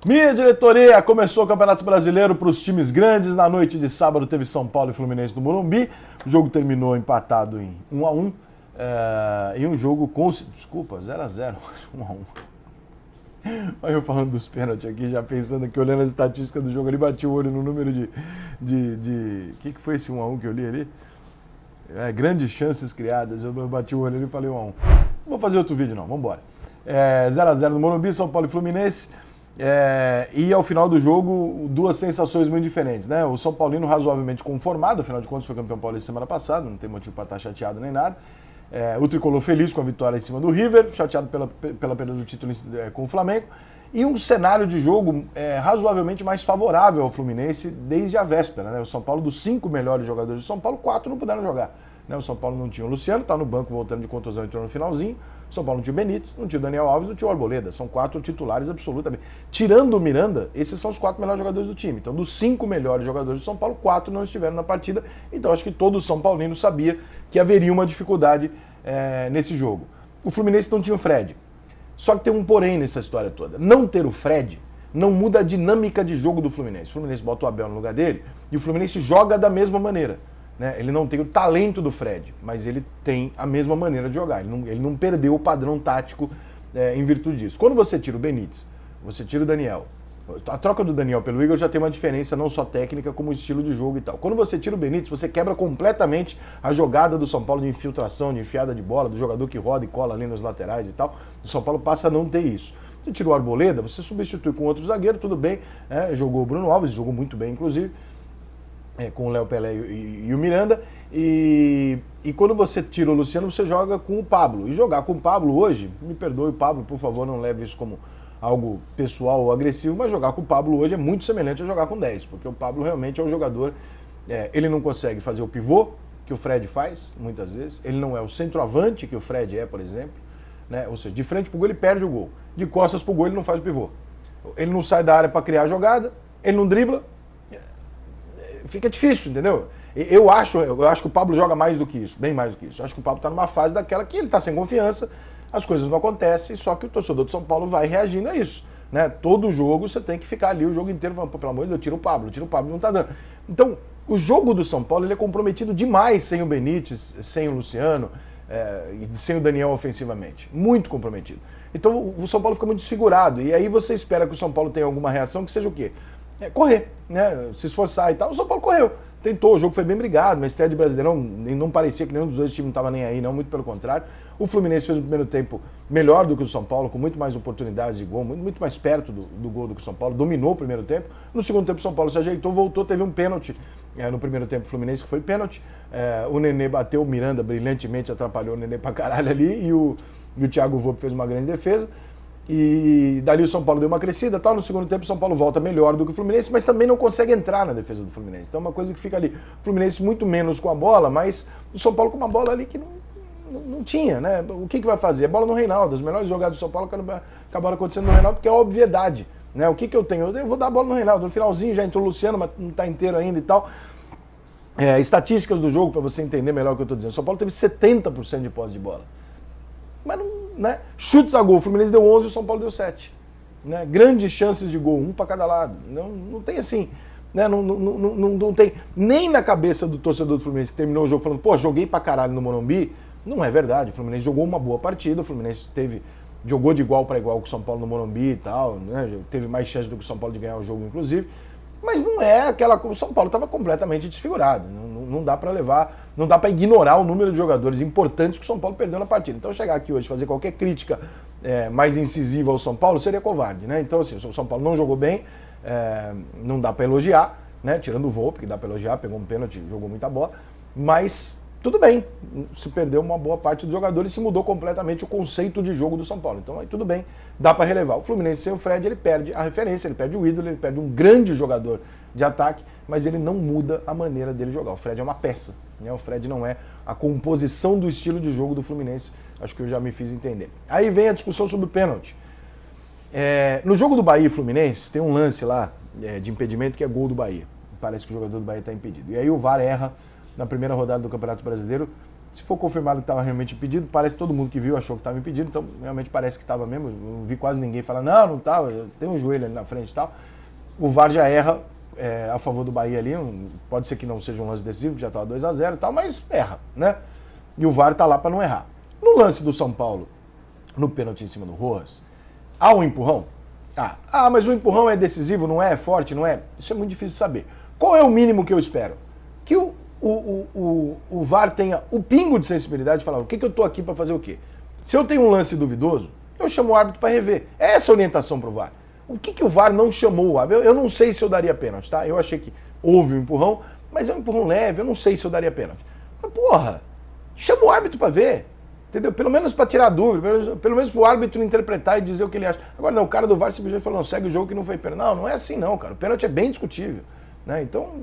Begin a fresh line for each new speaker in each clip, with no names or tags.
Minha diretoria, começou o Campeonato Brasileiro para os times grandes. Na noite de sábado teve São Paulo e Fluminense no Morumbi. O jogo terminou empatado em 1-1. E um jogo com... Desculpa, 0-0. 1-1. Olha eu falando dos pênaltis aqui, já pensando aqui, olhando as estatísticas do jogo ali, bati o olho no número de... O que foi esse 1-1 que eu li ali? Grandes chances criadas. Eu bati o olho ali e falei 1-1. Não vou fazer outro vídeo não, vamos embora. 0-0 no Morumbi, São Paulo e Fluminense. E ao final do jogo, duas sensações muito diferentes, né? O São Paulino razoavelmente conformado, afinal de contas foi campeão paulista semana passada, não tem motivo para estar chateado nem nada. O Tricolor feliz com a vitória em cima do River, chateado pela perda do título com o Flamengo. E um cenário de jogo razoavelmente mais favorável ao Fluminense desde a véspera, né? O São Paulo, dos 5 melhores jogadores do São Paulo, 4 não puderam jogar. O São Paulo não tinha o Luciano, está no banco voltando de contusão, entrou no finalzinho. O São Paulo não tinha o Benítez, não tinha o Daniel Alves, não tinha o Arboleda. São 4 titulares absolutamente. Tirando o Miranda, esses são os 4 melhores jogadores do time. Então, dos 5 melhores jogadores do São Paulo, 4 não estiveram na partida. Então, acho que todo o São Paulino sabia que haveria uma dificuldade nesse jogo. O Fluminense não tinha o Fred. Só que tem um porém nessa história toda. Não ter o Fred não muda a dinâmica de jogo do Fluminense. O Fluminense bota o Abel no lugar dele e o Fluminense joga da mesma maneira. Ele não tem o talento do Fred, mas ele tem a mesma maneira de jogar. Ele não perdeu o padrão tático em virtude disso. Quando você tira o Benítez, você tira o Daniel. A troca do Daniel pelo Igor já tem uma diferença não só técnica, como estilo de jogo e tal. Quando você tira o Benítez, você quebra completamente a jogada do São Paulo de infiltração, de enfiada de bola, do jogador que roda e cola ali nos laterais e tal. O São Paulo passa a não ter isso. Você tira o Arboleda, você substitui com outro zagueiro, tudo bem. Jogou o Bruno Alves, jogou muito bem, inclusive. Com o Léo Pelé e o Miranda, e quando você tira o Luciano, você joga com o Pablo. E jogar com o Pablo hoje, me perdoe, Pablo, por favor, não leve isso como algo pessoal ou agressivo, mas jogar com o Pablo hoje é muito semelhante a jogar com 10, porque o Pablo realmente é um jogador, ele não consegue fazer o pivô que o Fred faz, muitas vezes, ele não é o centroavante que o Fred é, por exemplo, ou seja, de frente pro gol ele perde o gol, de costas pro gol ele não faz o pivô. Ele não sai da área para criar a jogada, ele não dribla, fica difícil, entendeu? Eu acho que o Pablo joga mais do que isso, bem mais do que isso. Eu acho que o Pablo está numa fase daquela que ele está sem confiança, as coisas não acontecem, só que o torcedor de São Paulo vai reagindo a isso. Todo jogo você tem que ficar ali o jogo inteiro falando, pelo amor de Deus, tira o Pablo, não está dando. Então, o jogo do São Paulo ele é comprometido demais sem o Benítez, sem o Luciano, e sem o Daniel ofensivamente. Muito comprometido. Então, o São Paulo fica muito desfigurado. E aí você espera que o São Paulo tenha alguma reação que seja o quê? Correr, se esforçar e tal. O São Paulo correu, tentou, o jogo foi bem brigado, mas estreia de Brasileirão não parecia que nenhum dos dois times não estava nem aí, não, muito pelo contrário. O Fluminense fez um primeiro tempo melhor do que o São Paulo, com muito mais oportunidades de gol, muito mais perto do gol do que o São Paulo, dominou o primeiro tempo. No segundo tempo o São Paulo se ajeitou, voltou, teve um pênalti no primeiro tempo o Fluminense, que foi pênalti. O Nenê bateu, o Miranda brilhantemente atrapalhou o Nenê pra caralho ali, e o Thiago Volpe fez uma grande defesa. E dali o São Paulo deu uma crescida, tal. No segundo tempo o São Paulo volta melhor do que o Fluminense, mas também não consegue entrar na defesa do Fluminense. Então é uma coisa que fica ali. O Fluminense muito menos com a bola, mas o São Paulo com uma bola ali que não tinha, né? O que vai fazer? É bola no Reinaldo. As melhores jogadas do São Paulo acabaram acontecendo no Reinaldo, porque é obviedade. O que eu tenho? Eu vou dar a bola no Reinaldo. No finalzinho já entrou o Luciano, mas não está inteiro ainda e tal. Estatísticas do jogo, para você entender melhor o que eu estou dizendo. O São Paulo teve 70% de posse de bola. Mas não, chutes a gol, o Fluminense deu 11 e o São Paulo deu 7. Grandes chances de gol, um para cada lado. Não tem assim, não tem nem na cabeça do torcedor do Fluminense que terminou o jogo falando, pô, joguei pra caralho no Morumbi. Não é verdade, o Fluminense jogou uma boa partida, o Fluminense jogou de igual para igual com o São Paulo no Morumbi e tal, teve mais chance do que o São Paulo de ganhar o jogo, inclusive. Mas não é aquela coisa. O São Paulo estava completamente desfigurado. Não dá para levar, não dá para ignorar o número de jogadores importantes que o São Paulo perdeu na partida. Então, chegar aqui hoje fazer qualquer crítica mais incisiva ao São Paulo seria covarde, Então, assim, o São Paulo não jogou bem, não dá para elogiar, tirando o Volpe, que dá para elogiar, pegou um pênalti, jogou muita bola, mas tudo bem, se perdeu uma boa parte dos jogadores e se mudou completamente o conceito de jogo do São Paulo. Então aí tudo bem, dá para relevar. O Fluminense sem o Fred, ele perde a referência, ele perde o ídolo, ele perde um grande jogador de ataque, mas ele não muda a maneira dele jogar. O Fred é uma peça, O Fred não é a composição do estilo de jogo do Fluminense, acho que eu já me fiz entender. Aí vem a discussão sobre o pênalti. No jogo do Bahia e Fluminense, tem um lance lá de impedimento que é gol do Bahia. Parece que o jogador do Bahia está impedido. E aí o VAR erra na primeira rodada do Campeonato Brasileiro Se for confirmado que estava realmente impedido, parece que todo mundo que viu achou que estava impedido, então realmente parece que estava mesmo. Não vi quase ninguém falar, não estava, tem um joelho ali na frente e tal. O VAR já erra a favor do Bahia ali, pode ser que não seja um lance decisivo, que já estava 2-0 e tal, mas erra, né? E o VAR está lá para não errar. No lance do São Paulo, no pênalti em cima do Rojas, há um empurrão? Mas o empurrão é decisivo, não é? É forte, não é? Isso é muito difícil de saber. Qual é o mínimo que eu espero? Que o VAR tenha o pingo de sensibilidade de falar o que eu tô aqui para fazer o quê? Se eu tenho um lance duvidoso, eu chamo o árbitro para rever. É essa a orientação pro VAR. O que o VAR não chamou o árbitro? Eu não sei se eu daria pênalti, tá? Eu achei que houve um empurrão, mas é um empurrão leve, eu não sei se eu daria pênalti. Mas porra, chama o árbitro para ver. Entendeu? Pelo menos para tirar dúvida, pelo menos para o árbitro interpretar e dizer o que ele acha. Agora não, o cara do VAR simplesmente falou, não, segue o jogo que não foi pênalti. Não, não é assim não, cara. O pênalti é bem discutível, né? Então,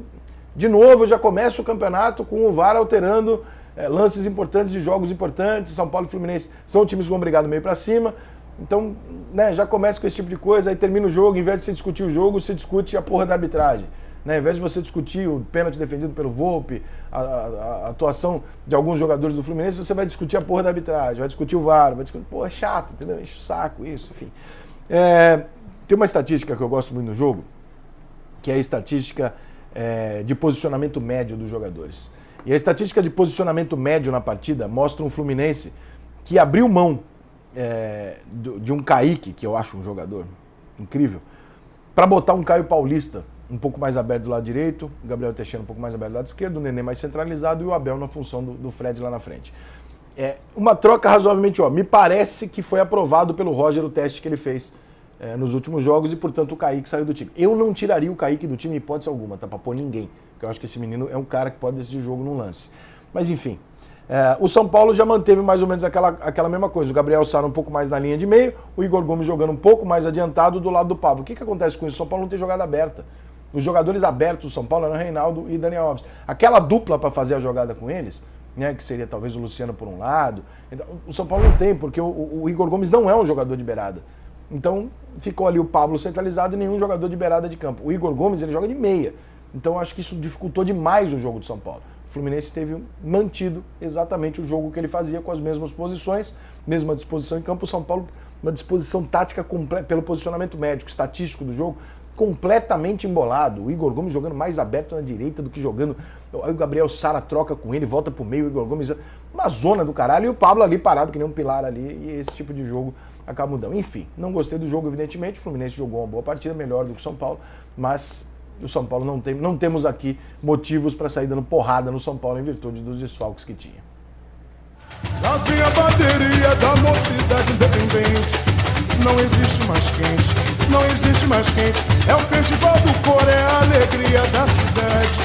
de novo, já começa o campeonato com o VAR alterando lances importantes de jogos importantes. São Paulo e Fluminense são times que vão brigar do meio para cima. Então, né, já começa com esse tipo de coisa, aí termina o jogo, em vez de você discutir o jogo, você discute a porra da arbitragem. Né? Ao invés de você discutir o pênalti defendido pelo Volpi, a atuação de alguns jogadores do Fluminense, você vai discutir a porra da arbitragem, vai discutir o VAR, vai discutir... Pô, é chato, entendeu? Enche o saco, isso, enfim. Tem uma estatística que eu gosto muito no jogo, que é a estatística de posicionamento médio dos jogadores. E a estatística de posicionamento médio na partida mostra um Fluminense que abriu mão de um Kaique, que eu acho um jogador incrível, para botar um Caio Paulista um pouco mais aberto do lado direito, o Gabriel Teixeira um pouco mais aberto do lado esquerdo, o Nenê mais centralizado e o Abel na função do Fred lá na frente. Uma troca razoavelmente, me parece que foi aprovado pelo Roger o teste que ele fez nos últimos jogos e, portanto, o Kaique saiu do time. Eu não tiraria o Kaique do time em hipótese alguma, tá? Pra pôr ninguém, porque eu acho que esse menino é um cara que pode decidir o jogo num lance. Mas, enfim, o São Paulo já manteve mais ou menos aquela mesma coisa. O Gabriel Sara um pouco mais na linha de meio, o Igor Gomes jogando um pouco mais adiantado do lado do Pablo. O que acontece com isso? O São Paulo não tem jogada aberta. Os jogadores abertos do São Paulo eram Reinaldo e Daniel Alves. Aquela dupla para fazer a jogada com eles, né, que seria talvez o Luciano por um lado, então, o São Paulo não tem, porque o Igor Gomes não é um jogador de beirada. Então ficou ali o Pablo centralizado e nenhum jogador de beirada de campo. O Igor Gomes ele joga de meia. Então acho que isso dificultou demais o jogo do São Paulo. O Fluminense teve mantido exatamente o jogo que ele fazia com as mesmas posições, mesma disposição em campo. O São Paulo, uma disposição tática pelo posicionamento médico, estatístico do jogo, completamente embolado. O Igor Gomes jogando mais aberto na direita do que jogando. Aí o Gabriel Sara troca com ele, volta pro meio, o Igor Gomes, uma zona do caralho, e o Pablo ali parado que nem um pilar ali, e esse tipo de jogo acaba mudando. Enfim, não gostei do jogo, evidentemente. O Fluminense jogou uma boa partida, melhor do que o São Paulo, mas o São Paulo não temos aqui motivos para sair dando porrada no São Paulo em virtude dos desfalques que tinha.
Lá vem a bateria da mocidade independente. Não existe mais quente, não existe mais quente. É o festival do cor, é a alegria da cidade.